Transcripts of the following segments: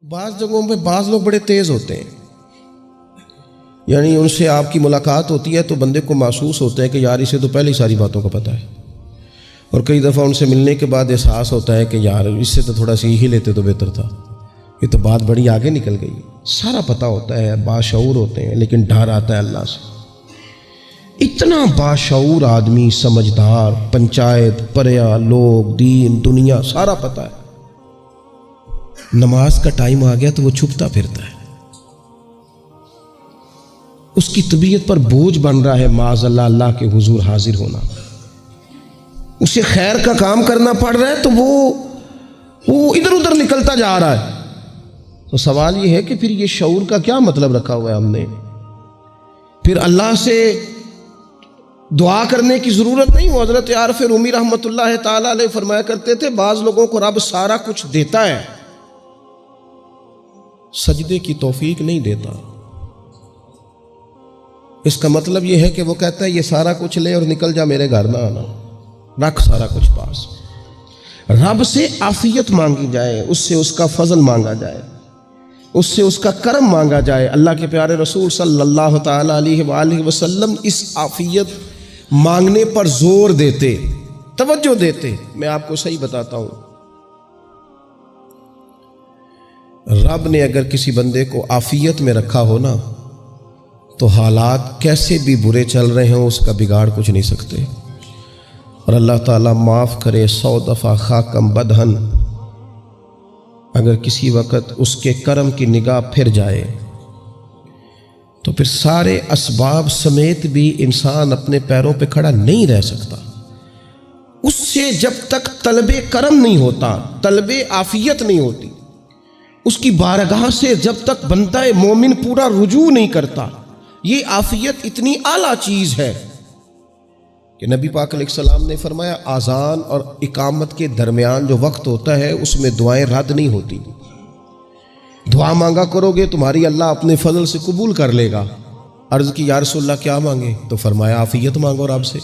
بعض جگہوں پہ بعض لوگ بڑے تیز ہوتے ہیں، یعنی ان سے آپ کی ملاقات ہوتی ہے تو بندے کو محسوس ہوتا ہے کہ یار اسے تو پہلے ہی ساری باتوں کا پتہ ہے، اور کئی دفعہ ان سے ملنے کے بعد احساس ہوتا ہے کہ یار اس سے تو تھوڑا سی ہی لیتے تو بہتر تھا، یہ تو بات بڑی آگے نکل گئی۔ سارا پتہ ہوتا ہے، باشعور ہوتے ہیں، لیکن ڈر آتا ہے اللہ سے۔ اتنا باشعور آدمی، سمجھدار، پنچایت، پریا، لوگ، دین، دنیا سارا پتہ ہے، نماز کا ٹائم آ گیا تو وہ چھپتا پھرتا ہے، اس کی طبیعت پر بوجھ بن رہا ہے معاذ اللہ اللہ کے حضور حاضر ہونا، اسے خیر کا کام کرنا پڑ رہا ہے تو وہ ادھر ادھر نکلتا جا رہا ہے۔ تو سوال یہ ہے کہ پھر یہ شعور کا کیا مطلب رکھا ہوا ہے ہم نے؟ پھر اللہ سے دعا کرنے کی ضرورت نہیں۔ وہ حضرت عارف رومی رحمۃ اللہ تعالی علیہ فرمایا کرتے تھے بعض لوگوں کو رب سارا کچھ دیتا ہے، سجدے کی توفیق نہیں دیتا۔ اس کا مطلب یہ ہے کہ وہ کہتا ہے یہ سارا کچھ لے اور نکل جا، میرے گھر نہ آنا، رکھ سارا کچھ پاس۔ رب سے عافیت مانگی جائے، اس سے اس کا فضل مانگا جائے، اس سے اس کا کرم مانگا جائے۔ اللہ کے پیارے رسول صلی اللہ تعالی علیہ وآلہ وسلم اس عافیت مانگنے پر زور دیتے، توجہ دیتے۔ میں آپ کو صحیح بتاتا ہوں، رب نے اگر کسی بندے کو عافیت میں رکھا ہو نا تو حالات کیسے بھی برے چل رہے ہوں اس کا بگاڑ کچھ نہیں سکتے۔ اور اللہ تعالیٰ معاف کرے 100 دفعہ خاکم بدہن، اگر کسی وقت اس کے کرم کی نگاہ پھر جائے تو پھر سارے اسباب سمیت بھی انسان اپنے پیروں پہ کھڑا نہیں رہ سکتا۔ اس سے جب تک طلب کرم نہیں ہوتا، طلب عافیت نہیں ہوتی، اس کی بارگاہ سے جب تک بندہ مومن پورا رجوع نہیں کرتا، یہ عافیت اتنی اعلیٰ چیز ہے کہ نبی پاک علیہ السلام نے فرمایا اذان اور اقامت کے درمیان جو وقت ہوتا ہے اس میں دعائیں رد نہیں ہوتی۔ دعا مانگا کرو گے تمہاری اللہ اپنے فضل سے قبول کر لے گا۔ عرض کی یا رسول اللہ کیا مانگے؟ تو فرمایا عافیت مانگو رب سے۔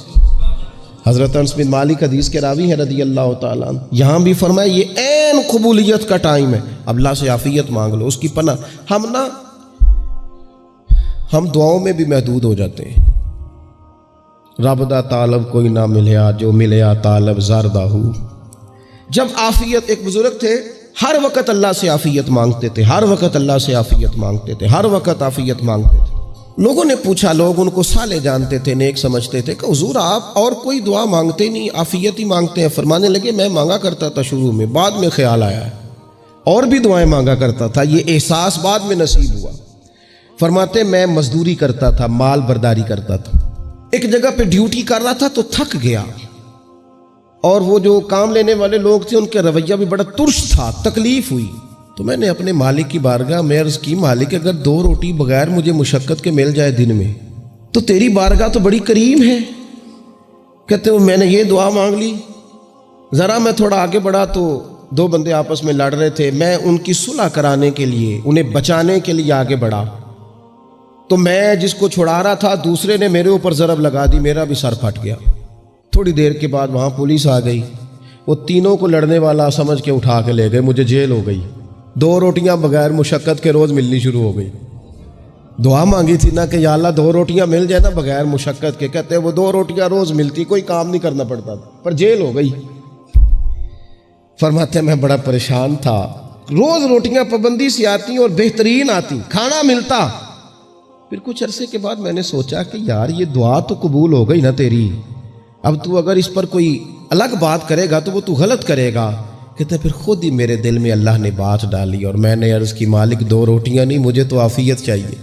حضرت انس بن مالک حدیث کے راوی ہیں رضی اللہ تعالیٰ عنہ، یہاں بھی فرمایا یہ عین قبولیت کا ٹائم ہے، اب اللہ سے عافیت مانگ لو، اس کی پناہ۔ ہم دعاؤں میں بھی محدود ہو جاتے ہیں۔ رب دا طالب کوئی نہ ملیا، جو ملیا طالب زردہ ہو۔ جب عافیت، ایک بزرگ تھے ہر وقت اللہ سے عافیت مانگتے تھے، ہر وقت اللہ سے عافیت مانگتے تھے، ہر وقت عافیت مانگتے تھے۔ لوگوں نے پوچھا، لوگ ان کو صالح جانتے تھے، نیک سمجھتے تھے کہ حضور آپ اور کوئی دعا مانگتے نہیں، عافیت ہی مانگتے ہیں۔ فرمانے لگے میں مانگا کرتا تھا شروع میں، بعد میں خیال آیا ہے اور بھی دعائیں مانگا کرتا تھا، یہ احساس بعد میں نصیب ہوا۔ فرماتے میں مزدوری کرتا تھا، مال برداری کرتا تھا، ایک جگہ پہ ڈیوٹی کر رہا تھا تو تھک گیا، اور وہ جو کام لینے والے لوگ تھے ان کا رویہ بھی بڑا ترش تھا، تکلیف ہوئی۔ تو میں نے اپنے مالک کی بارگاہ میں عرض کی، مالک اگر 2 روٹی بغیر مجھے مشقت کے مل جائے دن میں تو تیری بارگاہ تو بڑی کریم ہے۔ کہتے ہیں میں نے یہ دعا مانگ لی، ذرا میں تھوڑا آگے بڑھا تو 2 بندے آپس میں لڑ رہے تھے، میں ان کی صلح کرانے کے لیے، انہیں بچانے کے لیے آگے بڑھا، تو میں جس کو چھڑا رہا تھا دوسرے نے میرے اوپر ضرب لگا دی، میرا بھی سر پھٹ گیا۔ تھوڑی دیر کے بعد وہاں پولیس آ گئی، وہ تینوں کو لڑنے والا سمجھ کے اٹھا کے لے گئے، مجھے جیل ہو گئی۔ 2 روٹیاں بغیر مشقت کے روز ملنی شروع ہو گئی۔ دعا مانگی تھی نا کہ یا اللہ 2 روٹیاں مل جائے نا بغیر مشقت کے، کہتے ہیں وہ 2 روٹیاں روز ملتی، کوئی کام نہیں کرنا پڑتا تھا، پر جیل ہو گئی۔ فرماتے ہیں میں بڑا پریشان تھا، روز روٹیاں پابندی سے آتی اور بہترین آتی، کھانا ملتا۔ پھر کچھ عرصے کے بعد میں نے سوچا کہ یار یہ دعا تو قبول ہو گئی نا تیری، اب تو اگر اس پر کوئی الگ بات کرے گا تو وہ تو غلط کرے گا۔ کہتے پھر خود ہی میرے دل میں اللہ نے بات ڈالی اور میں نے عرض کی مالک 2 روٹیاں نہیں، مجھے تو عافیت چاہیے،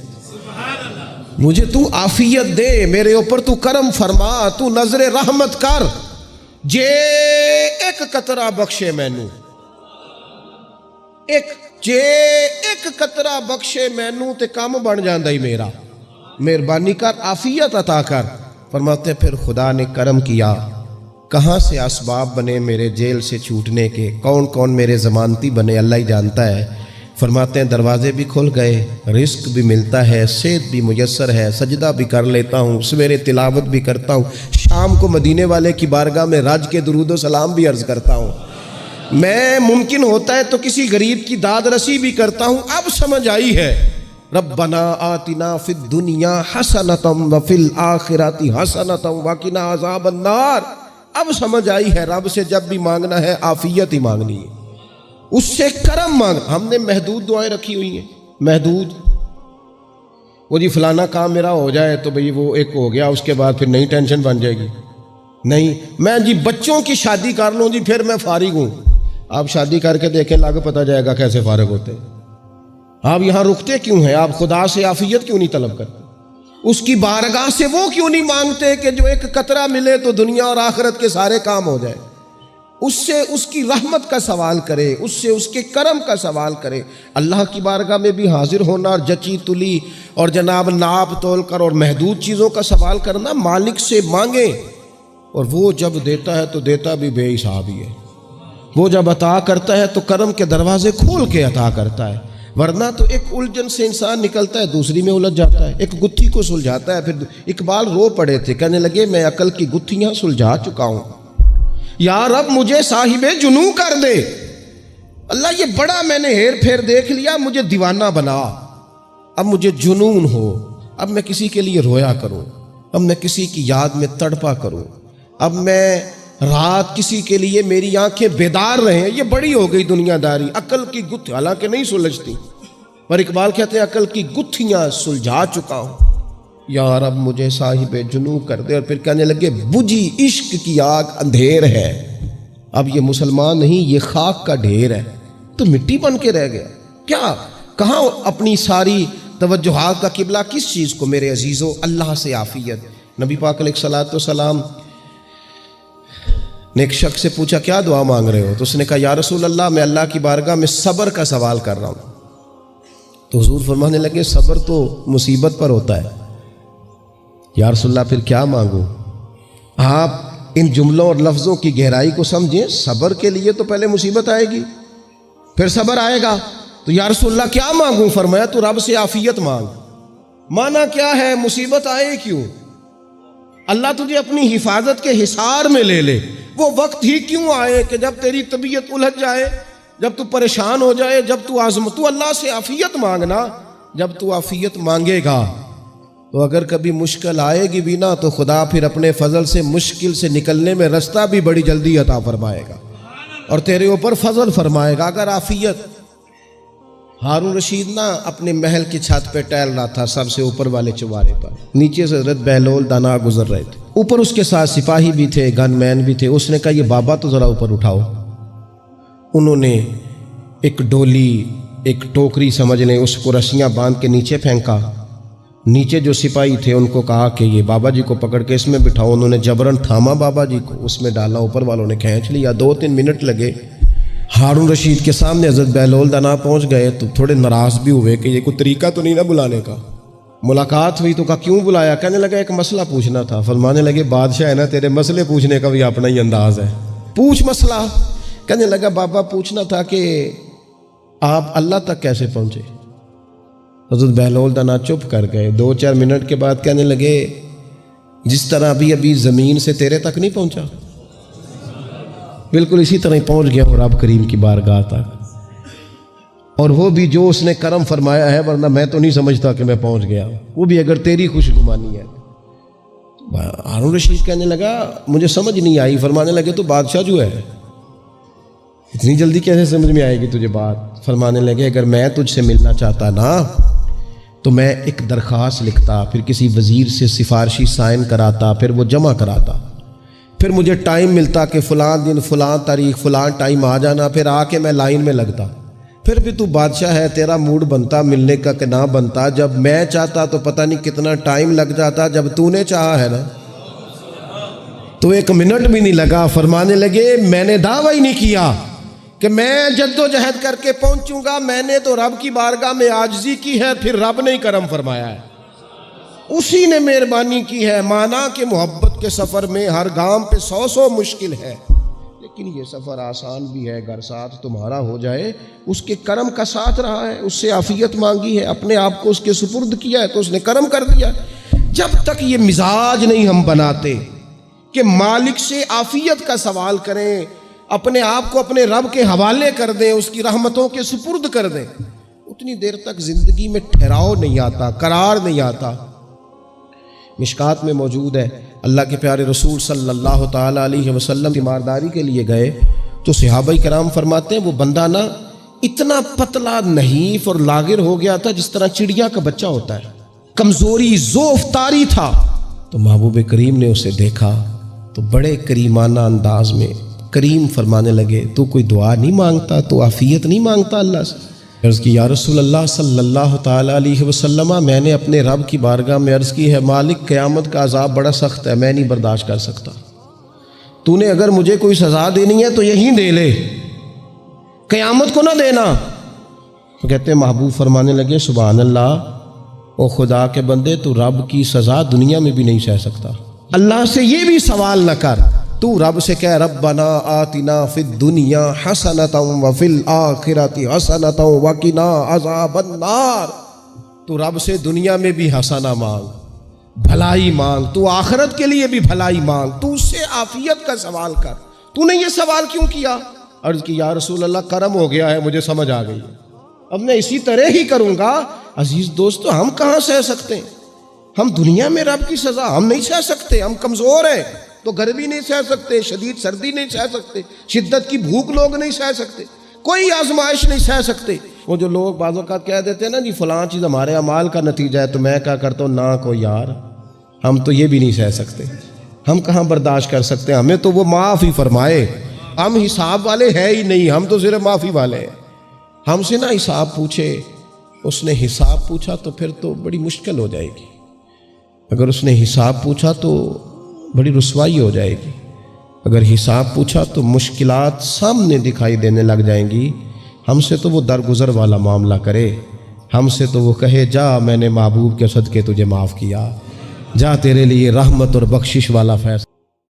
مجھے تو عافیت دے، میرے اوپر تو کرم فرما، تو نظر رحمت کر، جے ایک قطرہ بخشے مینوں، ایک قطرہ بخشے مینوں تے کام بن جاندا ہی میرا، مہربانی کر عافیت عطا کر۔ فرماتے پھر خدا نے کرم کیا، کہاں سے اسباب بنے میرے جیل سے چھوٹنے کے، کون کون میرے ضمانتی بنے اللہ ہی جانتا ہے۔ فرماتے ہیں دروازے بھی کھل گئے، رزق بھی ملتا ہے، صحت بھی میسر ہے، سجدہ بھی کر لیتا ہوں، سویرے تلاوت بھی کرتا ہوں، شام کو مدینے والے کی بارگاہ میں رج کے درود و سلام بھی عرض کرتا ہوں۔ میں ممکن ہوتا ہے تو کسی غریب کی داد رسی بھی کرتا ہوں. اب سمجھ آئی ہے. ربنا آتنا فی الدنیا حسنۃ وفی الآخرۃ حسنۃ وقنا عذاب النار. اب سمجھ آئی ہے رب سے جب بھی مانگنا ہے عافیت ہی مانگنی ہے, اس سے کرم مانگ. ہم نے محدود دعائیں رکھی ہوئی ہیں, محدود. وہ جی فلانا کام میرا ہو جائے تو بھئی وہ ایک ہو گیا, اس کے بعد پھر نئی ٹینشن بن جائے گی. نہیں, میں جی بچوں کی شادی کر لوں جی پھر میں فارغ ہوں. آپ شادی کر کے دیکھیں, لاگو پتہ جائے گا کیسے فارغ ہوتے ہیں. آپ یہاں رکتے کیوں ہیں؟ آپ خدا سے عافیت کیوں نہیں طلب کرتے؟ اس کی بارگاہ سے وہ کیوں نہیں مانگتے کہ جو ایک قطرہ ملے تو دنیا اور آخرت کے سارے کام ہو جائے؟ اس سے اس کی رحمت کا سوال کرے, اس سے اس کے کرم کا سوال کرے. اللہ کی بارگاہ میں بھی حاضر ہونا اور جچی تلی اور جناب ناپ تول کر اور محدود چیزوں کا سوال کرنا, مالک سے مانگے. اور وہ جب دیتا ہے تو دیتا بھی بے حساب ہی ہے. وہ جب عطا کرتا ہے تو کرم کے دروازے کھول کے عطا کرتا ہے, ورنہ تو ایک الجھن سے انسان نکلتا ہے دوسری میں الجھ جاتا ہے. ایک گتھی کو سلجھاتا ہے. پھر اقبال رو پڑے تھے, کہنے لگے میں عقل کی گتھیاں سلجھا چکا ہوں, یا رب مجھے صاحب جنوں کر دے. اللہ یہ بڑا میں نے ہیر پھیر دیکھ لیا, مجھے دیوانہ بنا. اب مجھے جنون ہو, اب میں کسی کے لیے رویا کروں, اب میں کسی کی یاد میں تڑپا کروں, اب میں رات کسی کے لیے میری آنکھیں بیدار رہیں. یہ بڑی ہو گئی دنیا داری. عقل کی گتھی حالانکہ نہیں سلجھتی, پر اقبال کہتے ہیں عقل کی گتھیاں سلجھا چکا ہوں, یا رب مجھے صاحب جنوں کر دے. اور پھر کہنے لگے بجھی عشق کی آگ اندھیر ہے. اب یہ مسلمان نہیں, یہ خاک کا ڈھیر ہے, تو مٹی بن کے رہ گیا. کیا کہاں اپنی ساری توجہات کا قبلہ کس چیز کو میرے عزیزو؟ اللہ سے عافیت. نبی پاک علیہ الصلوۃ والسلام نے ایک شخص سے پوچھا کیا دعا مانگ رہے ہو؟ تو اس نے کہا یا رسول اللہ میں اللہ کی بارگاہ میں صبر کا سوال کر رہا ہوں. تو حضور فرمانے لگے صبر تو مصیبت پر ہوتا ہے. یا رسول اللہ پھر کیا مانگوں؟ آپ ان جملوں اور لفظوں کی گہرائی کو سمجھیں. صبر کے لیے تو پہلے مصیبت آئے گی, پھر صبر آئے گا. تو یا رسول اللہ کیا مانگوں؟ فرمایا تو رب سے عافیت مانگ. مانا کیا ہے؟ مصیبت آئے کیوں؟ اللہ تجھے اپنی حفاظت کے حصار میں لے لے. وہ وقت ہی کیوں آئے کہ جب تیری طبیعت الجھ جائے, جب تو پریشان ہو جائے, جب تو تو اللہ سے عافیت مانگنا. جب تو عافیت مانگے گا تو اگر کبھی مشکل آئے گی بھی نا, تو خدا پھر اپنے فضل سے مشکل سے نکلنے میں رستہ بھی بڑی جلدی عطا فرمائے گا اور تیرے اوپر فضل فرمائے گا. اگر عافیت, ہارون رشید نا اپنے محل کی چھت پہ ٹہل رہا تھا, سب سے اوپر والے چوارے پر, نیچے سے حضرت بہلول دانا گزر رہے تھے, اوپر اس کے ساتھ سپاہی بھی تھے, گن مین بھی تھے. اس نے کہا یہ بابا تو ذرا اوپر اٹھاؤ. انہوں نے ایک ڈولی, ایک ٹوکری سمجھ لیں, اس کو رسیاں باندھ کے نیچے پھینکا. نیچے جو سپاہی تھے ان کو کہا کہ یہ بابا جی کو پکڑ کے اس میں بٹھاؤ. انہوں نے جبرن تھاما بابا جی کو, اس میں ڈالا, اوپر والوں نے کھینچ لیا. 2-3 منٹ لگے. ہارون رشید کے سامنے حضرت بہلول دانا پہنچ گئے تو تھوڑے ناراض بھی ہوئے کہ یہ کوئی طریقہ تو نہیں نہ بلانے کا. ملاقات ہوئی تو کہا کیوں بلایا؟ کہنے لگا ایک مسئلہ پوچھنا تھا. فرمانے لگے بادشاہ ہے نا, تیرے مسئلے پوچھنے کا بھی اپنا ہی انداز ہے, پوچھ مسئلہ. کہنے لگا بابا پوچھنا تھا کہ آپ اللہ تک کیسے پہنچے؟ حضرت بہلول دانا چپ کر گئے. 2-4 منٹ کے بعد کہنے لگے جس طرح ابھی زمین سے تیرے تک نہیں پہنچا, بالکل اسی طرح ہی پہنچ گیا ہوں رب کریم کی بارگاہ تک. اور وہ بھی جو اس نے کرم فرمایا ہے, ورنہ میں تو نہیں سمجھتا کہ میں پہنچ گیا, وہ بھی اگر تیری خوش گمانی ہے. ہارون رشید کہنے لگا مجھے سمجھ نہیں آئی. فرمانے لگے تو بادشاہ جو ہے اتنی جلدی کیسے سمجھ میں آئے گی تجھے بات؟ فرمانے لگے اگر میں تجھ سے ملنا چاہتا نا تو میں ایک درخواست لکھتا, پھر کسی وزیر سے سفارشی سائن کراتا, پھر وہ جمع کراتا, پھر مجھے ٹائم ملتا کہ فلاں دن فلاں تاریخ فلاں ٹائم آ جانا, پھر آ کے میں لائن میں لگتا. پھر بھی تو بادشاہ ہے, تیرا موڈ بنتا ملنے کا کہ نہ بنتا. جب میں چاہتا تو پتہ نہیں کتنا ٹائم لگ جاتا, جب تو نے چاہا ہے نا تو 1 منٹ بھی نہیں لگا. فرمانے لگے میں نے دعویٰ ہی نہیں کیا کہ میں جد و جہد کر کے پہنچوں گا, میں نے تو رب کی بارگاہ میں عاجزی کی ہے, پھر رب نے ہی کرم فرمایا ہے, اسی نے مہربانی کی ہے. مانا کہ محبت کے سفر میں ہر گام پہ 100 مشکل ہے, لیکن یہ سفر آسان بھی ہے. اگر ساتھ تمہارا ہو جائے, اس کے کرم کا ساتھ رہا ہے, اس سے عافیت مانگی ہے, اپنے آپ کو اس کے سپرد کیا ہے تو اس نے کرم کر دیا. جب تک یہ مزاج نہیں ہم بناتے کہ مالک سے عافیت کا سوال کریں, اپنے آپ کو اپنے رب کے حوالے کر دیں، اس کی رحمتوں کے سپرد کر دیں، اتنی دیر تک زندگی میں ٹھہراؤ نہیں آتا، قرار نہیں آتا۔ مشکات میں موجود ہے، اللہ کے پیارے رسول صلی اللہ تعالیٰ علیہ وسلم تیمارداری کے لیے گئے تو صحابہ کرام فرماتے ہیں وہ بندہ نا اتنا پتلا نحیف اور لاغر ہو گیا تھا جس طرح چڑیا کا بچہ ہوتا ہے، کمزوری ضعف طاری تھا۔ تو محبوب کریم نے اسے دیکھا تو بڑے کریمانہ انداز میں کریم فرمانے لگے، تو کوئی دعا نہیں مانگتا، تو عافیت نہیں مانگتا اللہ سے؟ عرض کی یا رسول اللہ صلی اللہ تعالیٰ علیہ وسلم، میں نے اپنے رب کی بارگاہ میں عرض کی ہے مالک قیامت کا عذاب بڑا سخت ہے، میں نہیں برداشت کر سکتا، تو نے اگر مجھے کوئی سزا دینی ہے تو یہیں دے لے، قیامت کو نہ دینا۔ تو کہتے ہیں محبوب فرمانے لگے سبحان اللہ، او خدا کے بندے تو رب کی سزا دنیا میں بھی نہیں سہ سکتا، اللہ سے یہ بھی سوال نہ کر، تو رب سے کہہ ربنا آتنا فی الدنیا حسنۃ وفی الآخرۃ حسنۃ وقنا عذاب النار، تو رب سے دنیا میں بھی حسنہ مانگ، بھلائی مانگ، تو آخرت کے لیے بھی بھلائی مانگ، تو اس سے عافیت کا سوال کر، تو نے یہ سوال کیوں کیا؟ عرض کی یا رسول اللہ کرم ہو گیا ہے، مجھے سمجھ آ گئی، اب میں اسی طرح ہی کروں گا۔ عزیز دوستو، ہم کہاں سہ سکتے ہیں؟ ہم دنیا میں رب کی سزا ہم نہیں سہ سکتے، ہم کمزور ہیں، تو گرمی نہیں سہ سکتے، شدید سردی نہیں سہ سکتے، شدت کی بھوک لوگ نہیں سہ سکتے، کوئی آزمائش نہیں سہ سکتے۔ وہ جو لوگ بعض اوقات کہہ دیتے ہیں نا جی فلاں چیز ہمارے اعمال کا نتیجہ ہے، تو میں کیا کرتا ہوں، نہ کو یار، ہم تو یہ بھی نہیں سہ سکتے، ہم کہاں برداشت کر سکتے ہیں، ہمیں تو وہ معاف ہی فرمائے، ہم حساب والے ہے ہی نہیں، ہم تو صرف معافی والے ہیں۔ ہم سے نہ حساب پوچھے، اس نے حساب پوچھا تو پھر تو بڑی مشکل ہو جائے گی، اگر اس نے حساب پوچھا تو بڑی رسوائی ہو جائے گی، اگر حساب پوچھا تو مشکلات سامنے دکھائی دینے لگ جائیں گی۔ ہم سے تو وہ درگزر والا معاملہ کرے، ہم سے تو وہ کہے جا میں نے محبوب کے صدقے تجھے معاف کیا، جا تیرے لیے رحمت اور بخشش والا فیصلہ